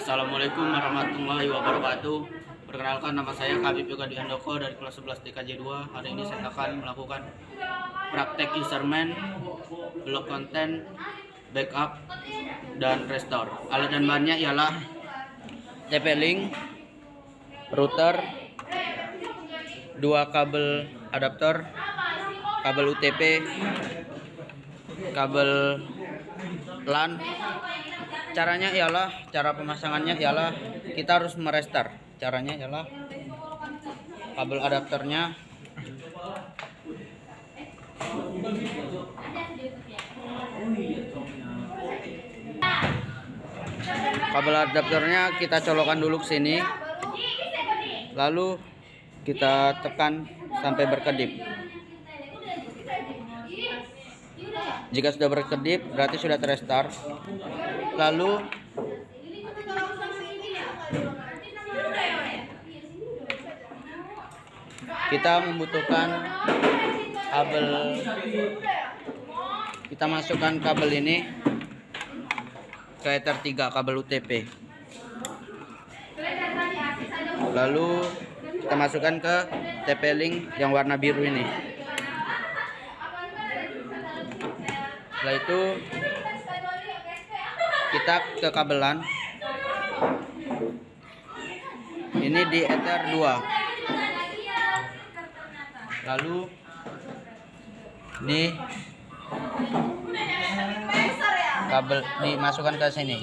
Assalamualaikum warahmatullahi wabarakatuh. Perkenalkan, nama saya Habib Yoga Handoko dari kelas 11 TKJ 2. Hari ini saya akan melakukan praktek userman, blok konten, backup, dan restore. Alat dan bahannya ialah TP-Link, router, 2 kabel adaptor, kabel UTP, kabel LAN. Cara pemasangannya ialah kita harus merestart. Caranya ialah kabel adaptornya kita colokkan dulu ke sini, lalu kita tekan sampai berkedip. Jika sudah berkedip berarti sudah terrestart. Lalu kita membutuhkan kabel, kita masukkan kabel ini ke Ether 3, kabel UTP. Lalu kita masukkan ke TP-Link yang warna biru ini. Setelah itu kita ke kabel LAN. Ini di Ether 2. Lalu ini kabel dimasukkan ke sini.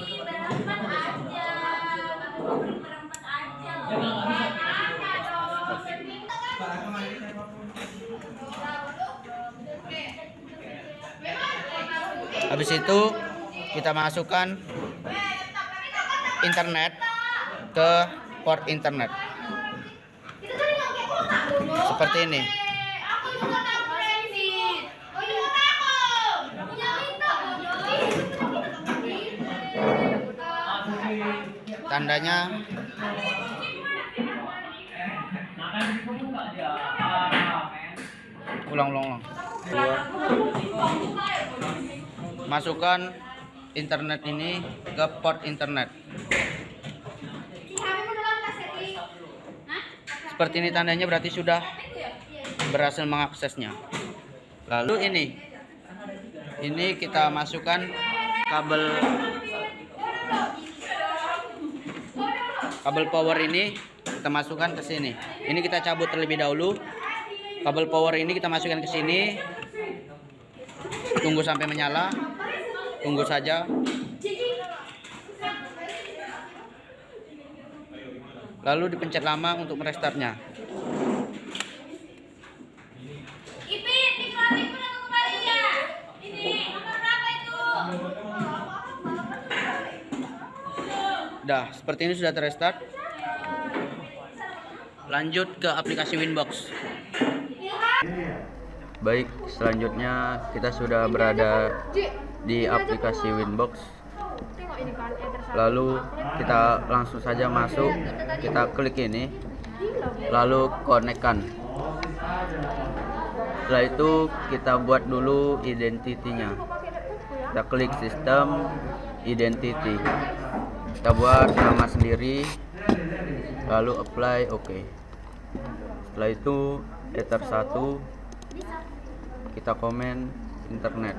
Habis itu kita masukkan internet ke port internet seperti ini. Tandanya ulang. Masukkan internet ini ke port internet. Seperti ini tandanya, berarti sudah berhasil mengaksesnya. Lalu ini kita masukkan kabel power ini, kita masukkan ke sini. Ini kita cabut terlebih dahulu. Kabel power ini kita masukkan ke sini. Tunggu sampai menyala. Tunggu saja. Lalu dipencet lama untuk merestartnya. Dah, seperti ini sudah terrestart. Lanjut ke aplikasi Winbox. Baik, selanjutnya kita sudah berada di aplikasi Winbox. Lalu kita langsung saja masuk, kita klik ini, lalu konekkan. Setelah itu kita buat dulu identitinya. Kita klik sistem, identity. Kita buat nama sendiri, lalu apply, oke. Setelah itu Ether 1, kita komen internet,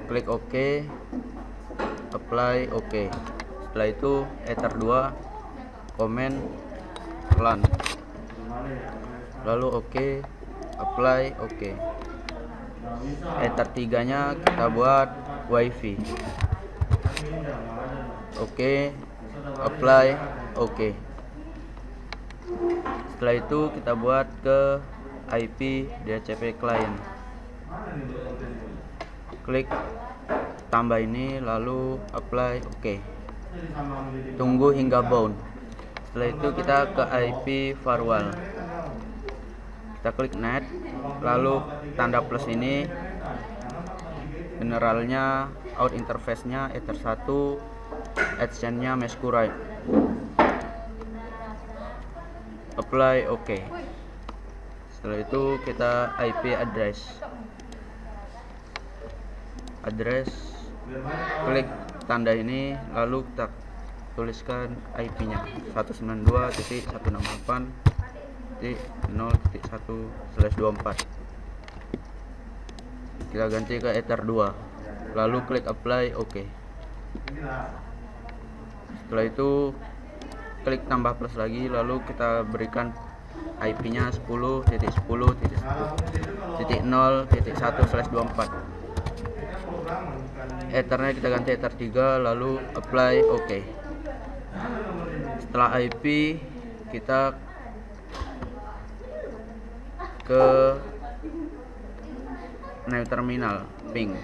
klik OK, apply, OK. Setelah itu Ether 2, komen LAN, lalu OK, apply, OK. Ether 3 nya kita buat WiFi, OK, apply, OK. Setelah itu kita buat ke IP DHCP client, klik tambah ini, lalu apply, OK. Tunggu hingga bound. Setelah itu kita ke IP firewall, kita klik net, lalu tanda plus ini, generalnya, out interface nya Ether 1, exchange nya Mescurite, apply, OK. Setelah itu kita IP address, klik tanda ini, lalu kita tuliskan IP-nya 192.168.0.1/24. Kita ganti ke Ether 2, lalu klik apply, oke. Setelah itu klik tambah plus lagi, lalu kita berikan IP-nya 10.10.0.1/24. Ethernya kita ganti Ether 3, lalu apply, oke. Setelah IP, kita ke new terminal ping,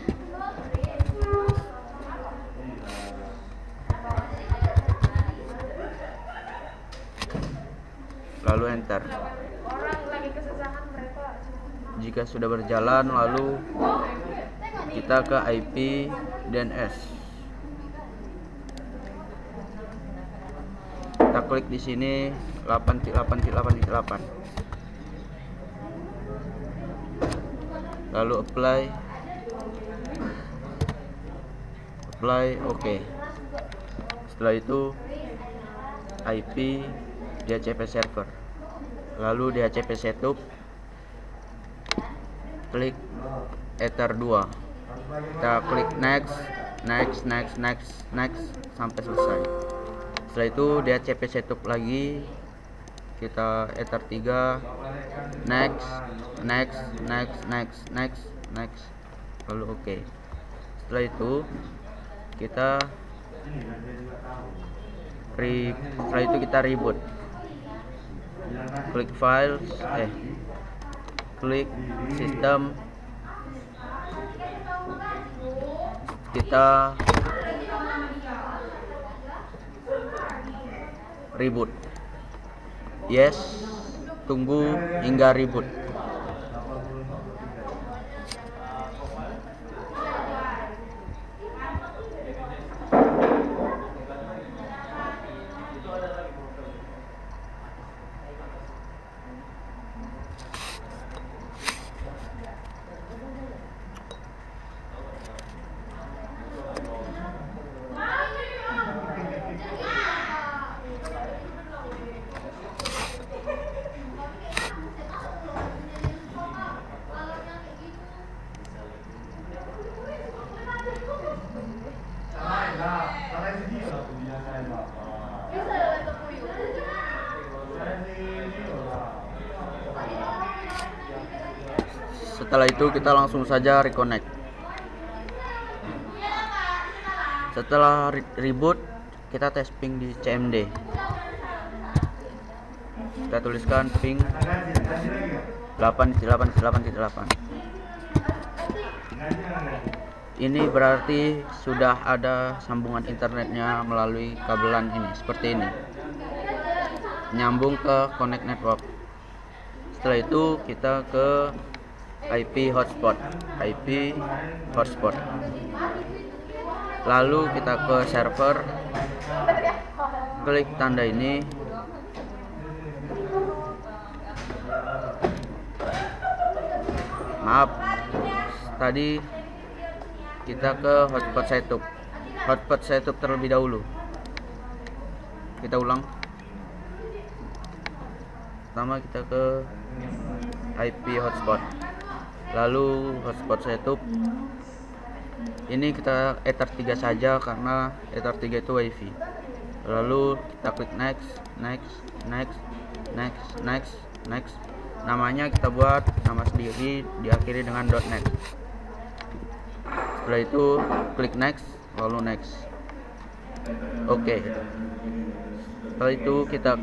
lalu enter. Jika sudah berjalan, lalu kita ke IP DNS. Kita klik di sini 8.8.8.8. Lalu apply, oke. Setelah itu IP DHCP server, lalu DHCP setup, klik Ether 2, kita klik next sampai selesai. Setelah itu DHCP setup lagi, kita Ether 3, next, lalu oke. Setelah itu kita reboot, klik files, klik sistem, kita reboot. Yes, tunggu hingga reboot. Setelah itu kita langsung saja reconnect. Setelah reboot, kita tes ping di CMD. Kita tuliskan ping 8.8.8.8. Ini berarti sudah ada sambungan internetnya melalui kabelan ini, seperti ini, nyambung ke connect network. Setelah itu kita ke IP hotspot, lalu kita ke server, klik tanda ini, maaf, tadi kita ke hotspot setup terlebih dahulu. Kita ulang. Pertama kita ke IP hotspot, lalu hotspot setup. Ini kita Ether 3 saja karena Ether 3 itu WiFi. Lalu kita klik next. Namanya kita buat nama sendiri, diakhiri dengan .net. Setelah itu klik next, lalu next. Oke. Setelah itu kita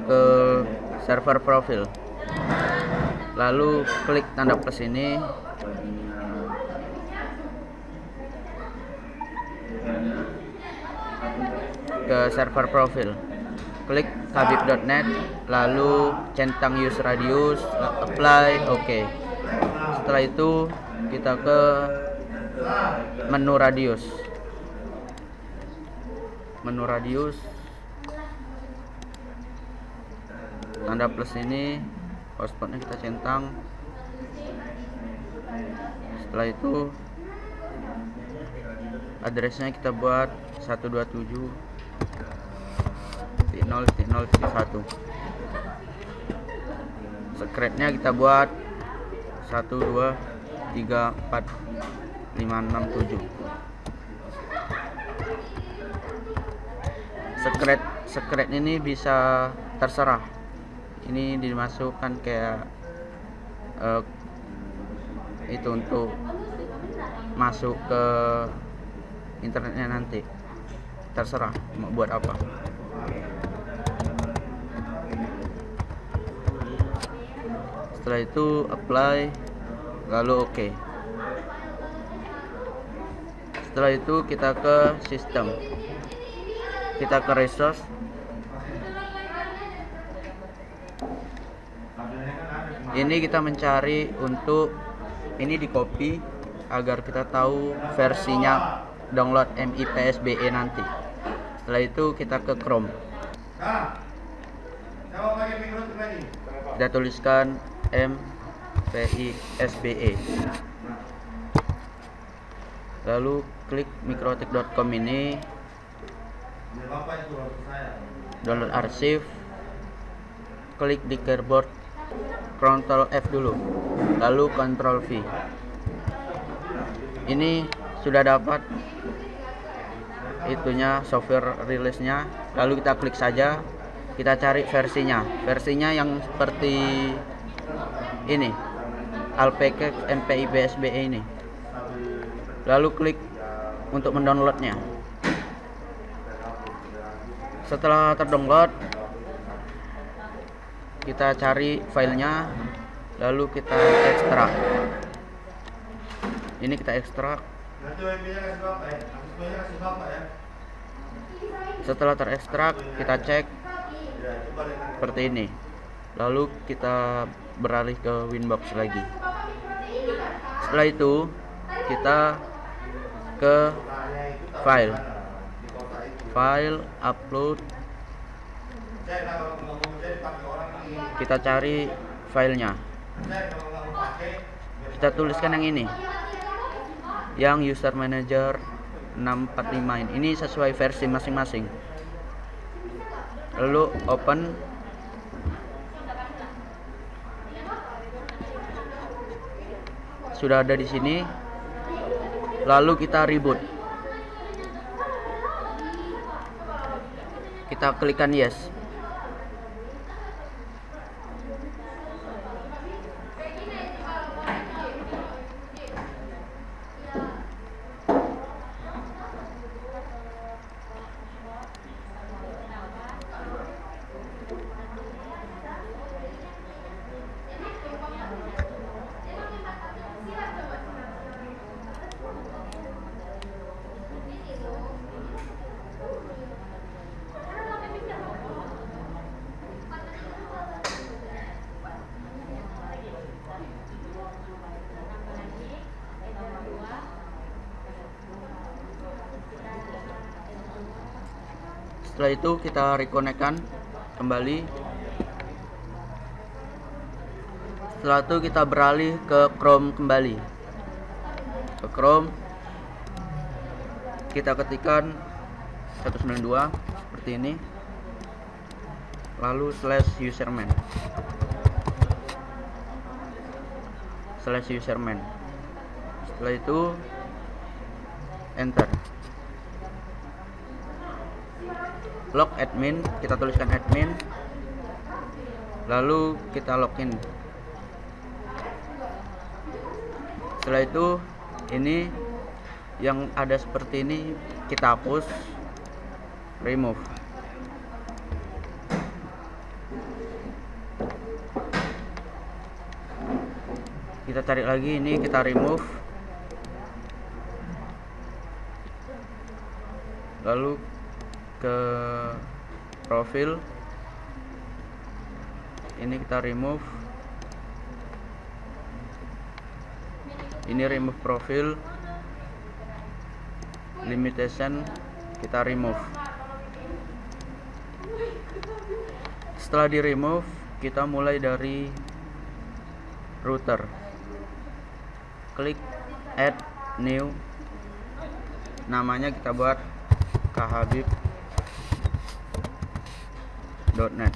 ke server profil, lalu klik tanda plus ini, ke server profil, klik khabib.net, lalu centang use radius, apply, oke. Setelah itu kita ke menu radius, tanda plus ini, hotspotnya kita centang. Setelah itu addressnya kita buat 127.0.0.1. secretnya kita buat 1 2 3 4 5 6 7. secret ini bisa terserah, ini dimasukkan kayak itu untuk masuk ke internetnya, nanti terserah mau buat apa. Setelah itu apply, lalu oke. Setelah itu kita ke sistem, kita ke resource, ini kita mencari untuk ini di copy agar kita tahu versinya download MIPSBE nanti. Setelah itu kita ke Chrome, kita tuliskan MPISBE, lalu klik microtik.com ini, download arsip, klik di keyboard Ctrl F dulu, lalu Ctrl V. Ini sudah dapat itunya, software rilisnya, lalu kita klik saja, kita cari versinya yang seperti ini, Alpeke MPIPSBE ini, lalu klik untuk mendownloadnya. Setelah terdownload, kita cari filenya, lalu kita ekstrak. Ini kita ekstrak. Setelah terekstrak, kita cek seperti ini, lalu kita beralih ke Winbox lagi. Setelah itu kita ke file upload, kita cari filenya, kita tuliskan yang ini, yang user manager 645 ini sesuai versi masing-masing, lalu open. Sudah ada di sini, lalu kita reboot, kita klikkan yes. Setelah itu kita reconnect-kan kembali. Setelah itu kita beralih ke Chrome kembali. Ke Chrome, kita ketikkan 192 seperti ini, lalu /userman. Setelah itu enter. Log admin, kita tuliskan admin, lalu kita login. Setelah itu ini yang ada seperti ini kita hapus, remove. Kita cari lagi, ini kita remove, lalu ke profil, ini kita remove, ini remove profil, limitation kita remove. Setelah di remove, kita mulai dari router, klik add new, namanya kita buat khabib.net.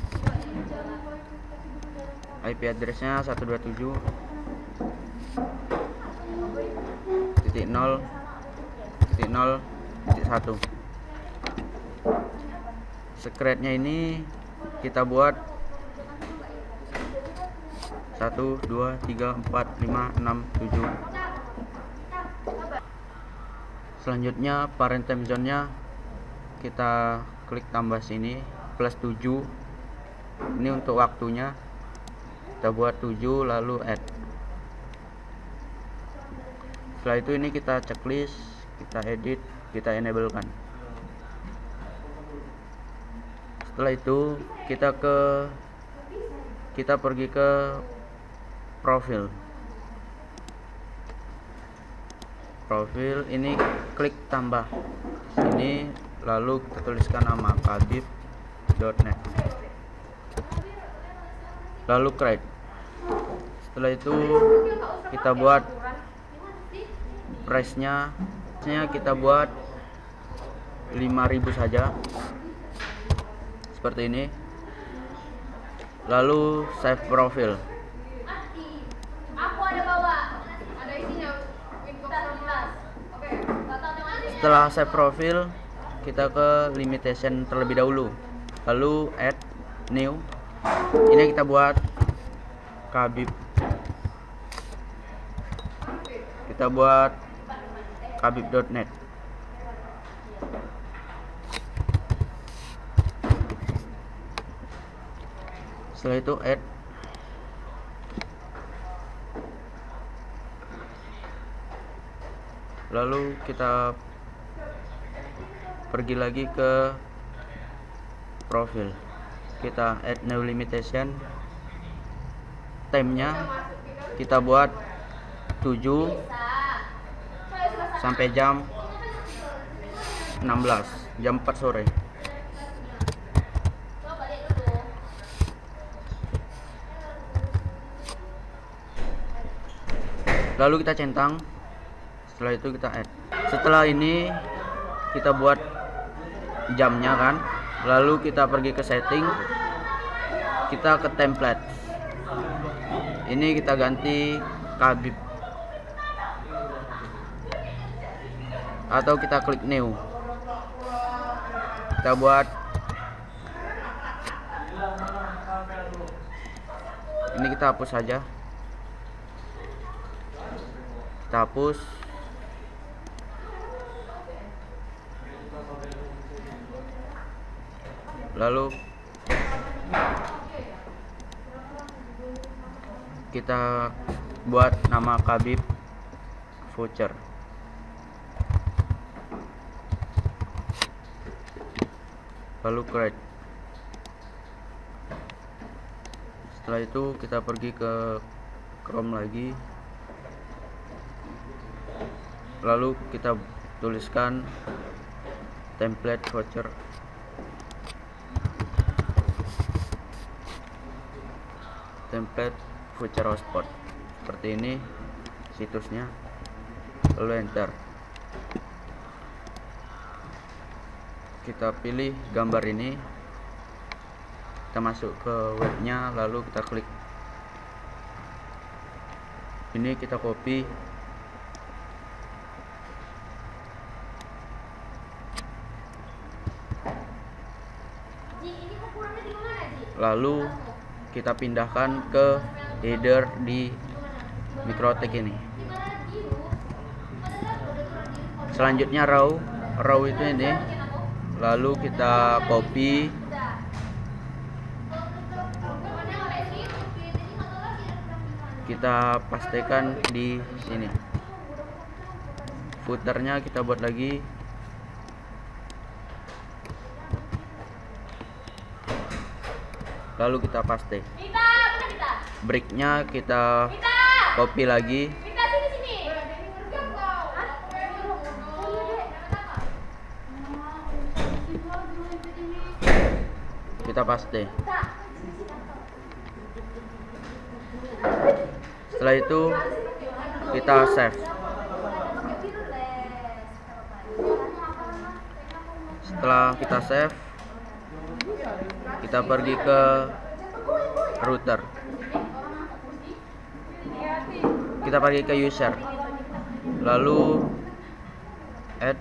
IP addressnya 127.0.0.1. Secretnya ini kita buat 1 2 3 4 5 6 7. Selanjutnya parent time zone nya kita klik tambah sini plus 7. Ini untuk waktunya kita buat 7 lalu add. Setelah itu ini kita checklist, kita edit, kita enablekan. Setelah itu kita pergi ke profil ini, klik tambah sini, lalu kita tuliskan nama khabib.net, lalu create. Setelah itu kita buat price nya kita buat 5.000 saja seperti ini, lalu save profil. Setelah save profil, kita ke limitation terlebih dahulu, lalu add new. Ini kita buat khabib, kita buat khabib.net. Setelah itu add, lalu kita pergi lagi ke profil, kita add new limitation. Time-nya kita buat 7 sampai jam 16, jam 4 sore. Lalu kita centang. Setelah itu kita add. Setelah ini kita buat jamnya kan, lalu kita pergi ke setting, kita ke template. Ini kita ganti khabib, atau kita klik new, kita buat ini, kita hapus saja, kita hapus. Lalu kita buat nama khabib voucher, lalu create. Setelah itu kita pergi ke Chrome lagi, lalu kita tuliskan template voucher, template voucher hotspot, seperti ini situsnya, lalu enter. Kita pilih gambar ini, kita masuk ke webnya, lalu kita klik ini, kita copy, lalu kita pindahkan ke header di Mikrotik ini. Selanjutnya raw itu ini, lalu kita copy, kita pastikan di sini. Footernya kita buat lagi, lalu kita paste. Breaknya kita copy lagi, kita paste. Setelah itu kita save. Setelah kita save, kita pergi ke router, kita pergi ke user, lalu add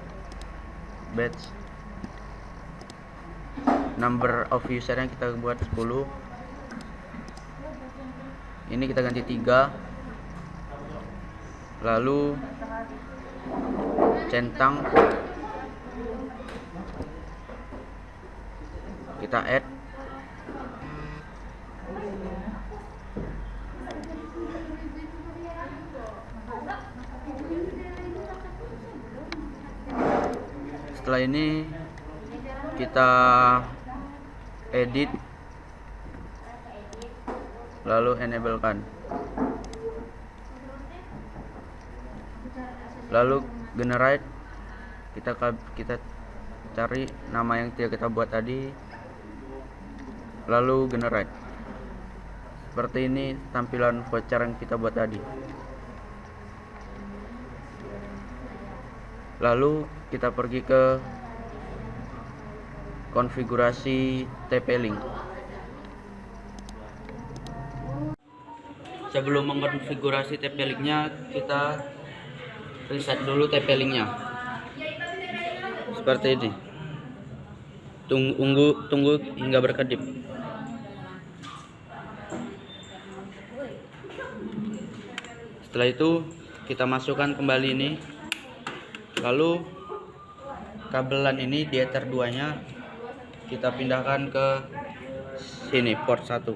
batch, number of user yang kita buat 10, ini kita ganti 3, lalu centang kita add, setelah ini kita edit, lalu enablekan, lalu generate, kita cari nama yang kita buat tadi, lalu generate. Seperti ini tampilan voucher yang kita buat tadi. Lalu kita pergi ke konfigurasi TP-Link. Sebelum mengkonfigurasi TP-Link-nya, kita reset dulu TP-Link-nya. Seperti ini. Tunggu hingga berkedip. Setelah itu kita masukkan kembali ini. Lalu kabelan ini di Ether 2-nya kita pindahkan ke sini, port 1.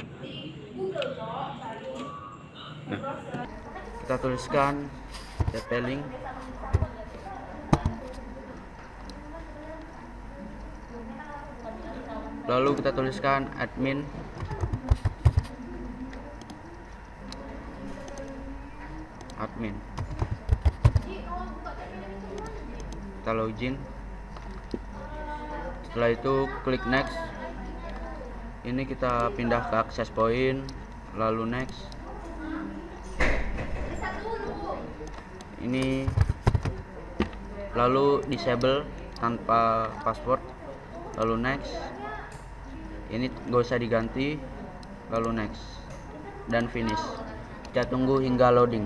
Nah, kita tuliskan TP-Link, lalu kita tuliskan admin, kita login. Setelah itu klik next, ini kita pindah ke access point, lalu next, ini lalu disable tanpa password, lalu next, ini gak usah diganti, lalu next, dan finish. Kita tunggu hingga loading.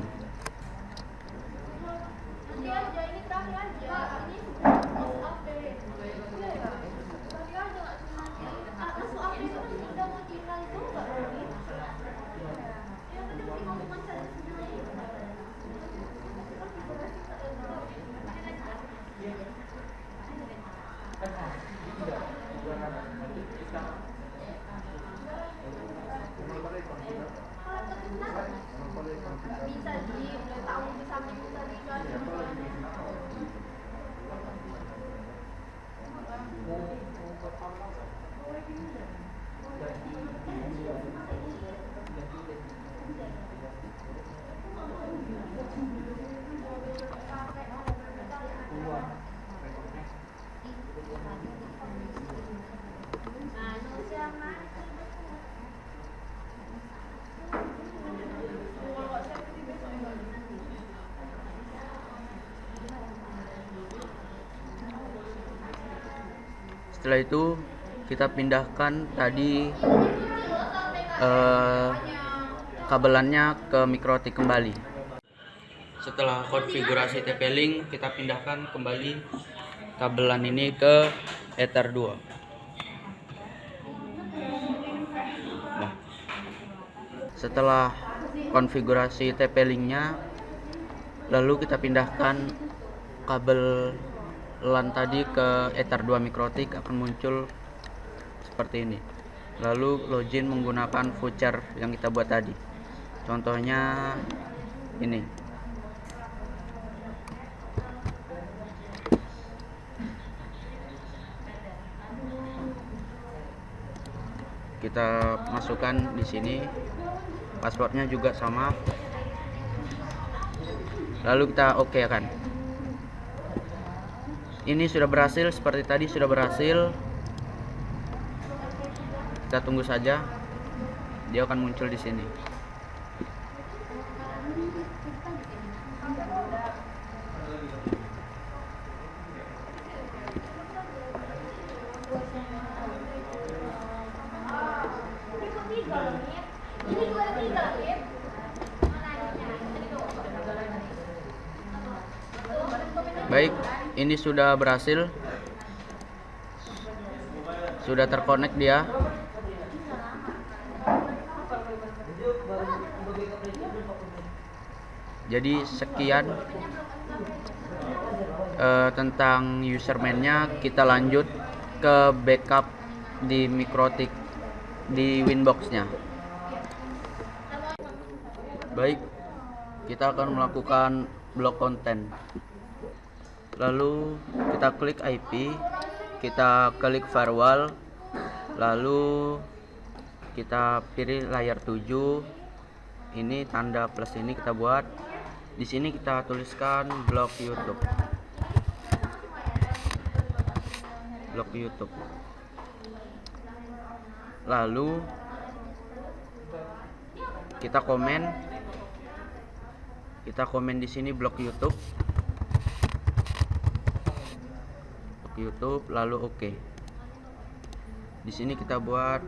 Setelah itu kita pindahkan tadi kabelannya ke mikrotik kembali. Setelah konfigurasi TP-Link, kita pindahkan kembali kabelan ini ke Ether 2. Nah, setelah konfigurasi TP-Link-nya, lalu kita pindahkan kabel LAN tadi ke Ether 2 mikrotik, akan muncul seperti ini. Lalu login menggunakan voucher yang kita buat tadi. Contohnya ini. Kita masukkan di sini, passwordnya juga sama. Lalu kita oke kan. Ini sudah berhasil, seperti tadi sudah berhasil. Kita tunggu saja, dia akan muncul di sini. Baik, ini sudah berhasil, sudah terkonek dia. Jadi sekian tentang userman-nya. Kita lanjut ke backup di Mikrotik di Winbox-nya. Baik, kita akan melakukan blok konten. Lalu kita klik IP, kita klik firewall, lalu kita pilih layar 7. Ini tanda plus ini kita buat. Di sini kita tuliskan blok YouTube. Blok YouTube. Lalu kita komen. Kita komen di sini blok YouTube. Blok YouTube, lalu oke. Di sini kita buat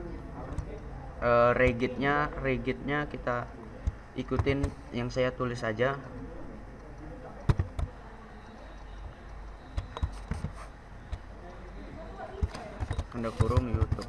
regitnya kita ikutin yang saya tulis saja. Tanda kurung YouTube.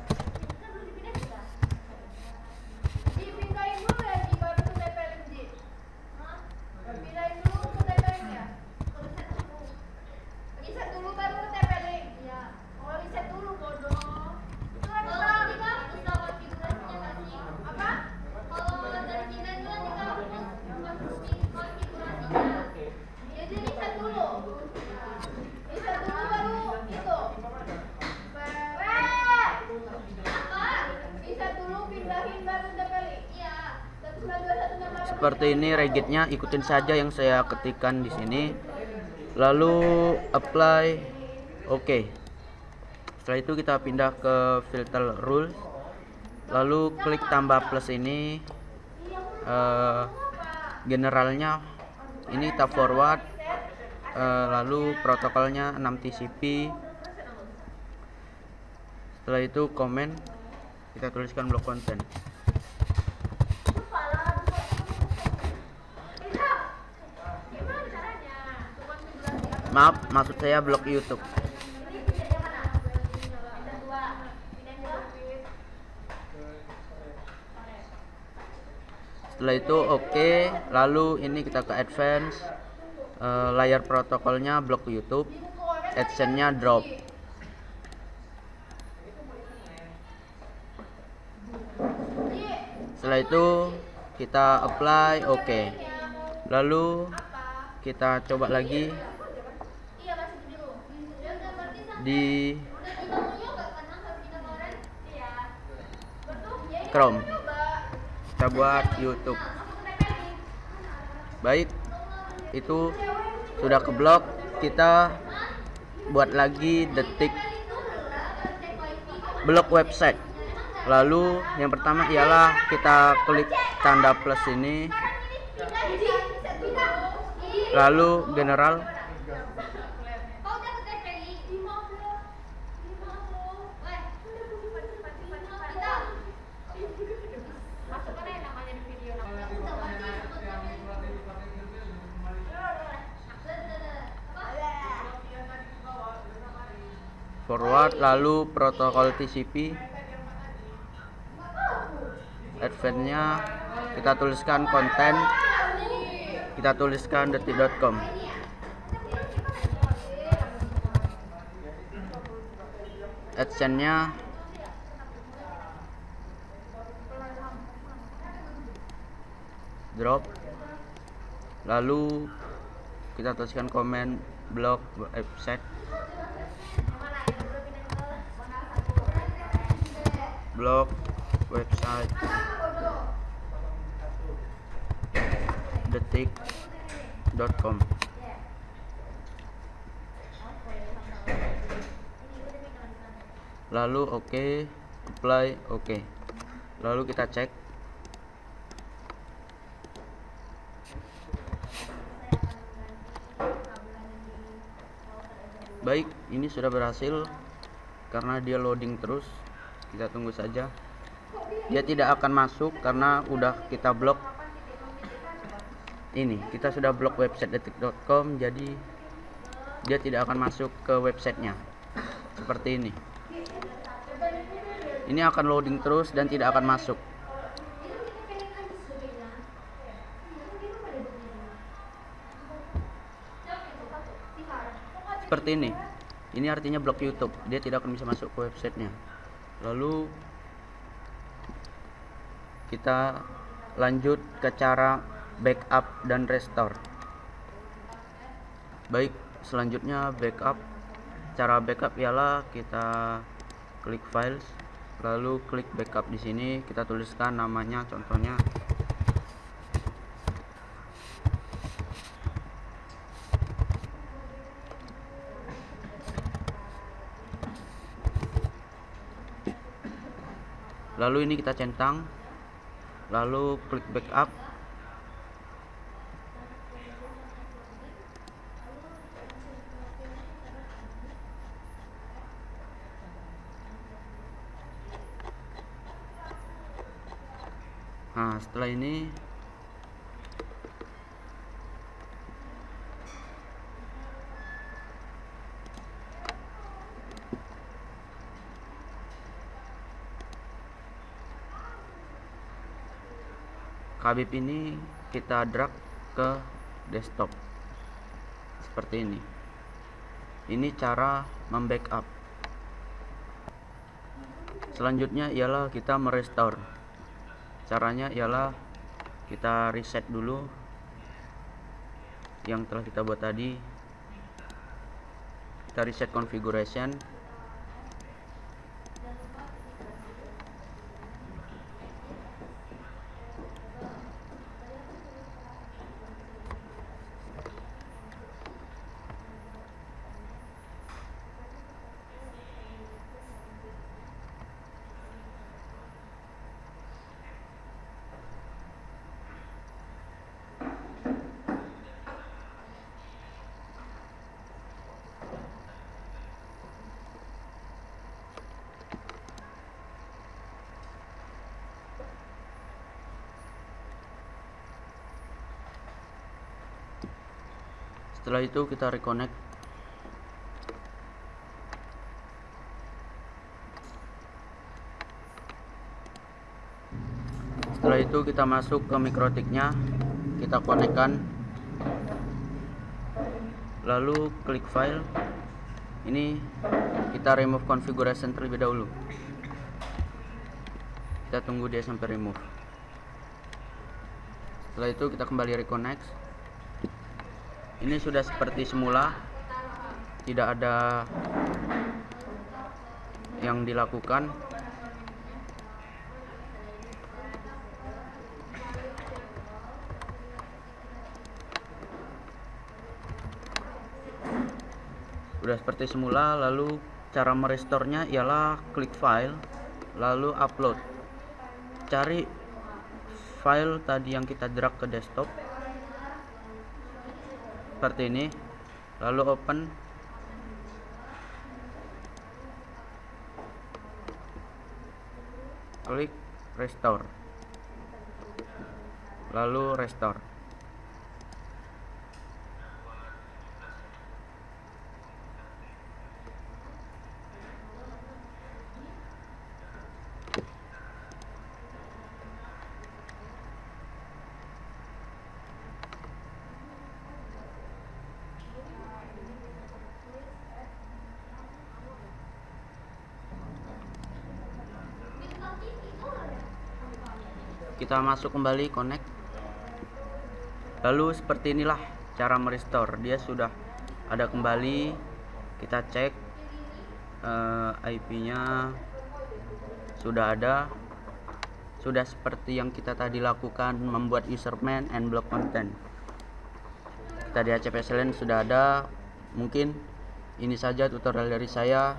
Seperti ini regitnya, ikutin saja yang saya ketikkan di sini. Lalu apply, oke. Setelah itu kita pindah ke filter rules. Lalu klik tambah plus ini. Generalnya ini kita forward. Lalu protokolnya 6 TCP. Setelah itu komen, kita tuliskan blok konten. Maaf, maksud saya blok YouTube. Setelah itu oke, lalu ini kita ke advance. Layar protokolnya blok YouTube, AdSense-nya drop. Setelah itu kita apply, oke. Lalu kita coba lagi di Chrome, kita buat YouTube. Baik, itu sudah keblok. Kita buat lagi detik blok website. Lalu yang pertama ialah kita klik tanda plus ini, lalu general. Forward, lalu protokol TCP. Advance-nya kita tuliskan konten, kita tuliskan detik.com. AdSense-nya drop. Lalu kita tuliskan komen blog website. Blog website detik.com. Lalu oke, apply, oke. Lalu kita cek. Baik, ini sudah berhasil karena dia loading terus. Kita tunggu saja. Dia tidak akan masuk karena udah kita blok. Ini kita sudah blok website detik.com, jadi dia tidak akan masuk ke websitenya. Seperti ini. Ini akan loading terus dan tidak akan masuk. Seperti ini. Ini artinya blok YouTube, dia tidak akan bisa masuk ke websitenya. Lalu kita lanjut ke cara backup dan restore. Baik, selanjutnya backup. Cara backup ialah kita klik files, lalu klik backup. Di sini kita tuliskan namanya, contohnya lalu ini kita centang, lalu klik backup. Nah, setelah ini Khabib ini kita drag ke desktop seperti ini. Ini cara membackup. Selanjutnya ialah kita merestore. Caranya ialah kita reset dulu yang telah kita buat tadi. Kita reset configuration. Setelah itu kita reconnect. Setelah itu kita masuk ke mikrotiknya, kita konekkan, lalu klik file. Ini kita remove configuration terlebih dahulu. Kita tunggu dia sampai remove. Setelah itu kita kembali reconnect. Ini sudah seperti semula, tidak ada yang dilakukan. Sudah seperti semula. Lalu cara merestorenya ialah klik file, lalu upload. Cari file tadi yang kita drag ke desktop seperti ini, lalu open. Klik restore, lalu restore. Kita masuk kembali, connect. Lalu seperti inilah cara merestore. Dia sudah ada kembali. Kita cek IP-nya sudah ada. Sudah seperti yang kita tadi lakukan, membuat username and block content. Kita di HCPSLN sudah ada. Mungkin ini saja tutorial dari saya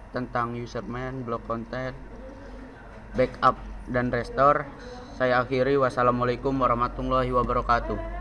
tentang username, block content, backup dan restore. Saya akhiri. Wassalamualaikum warahmatullahi wabarakatuh.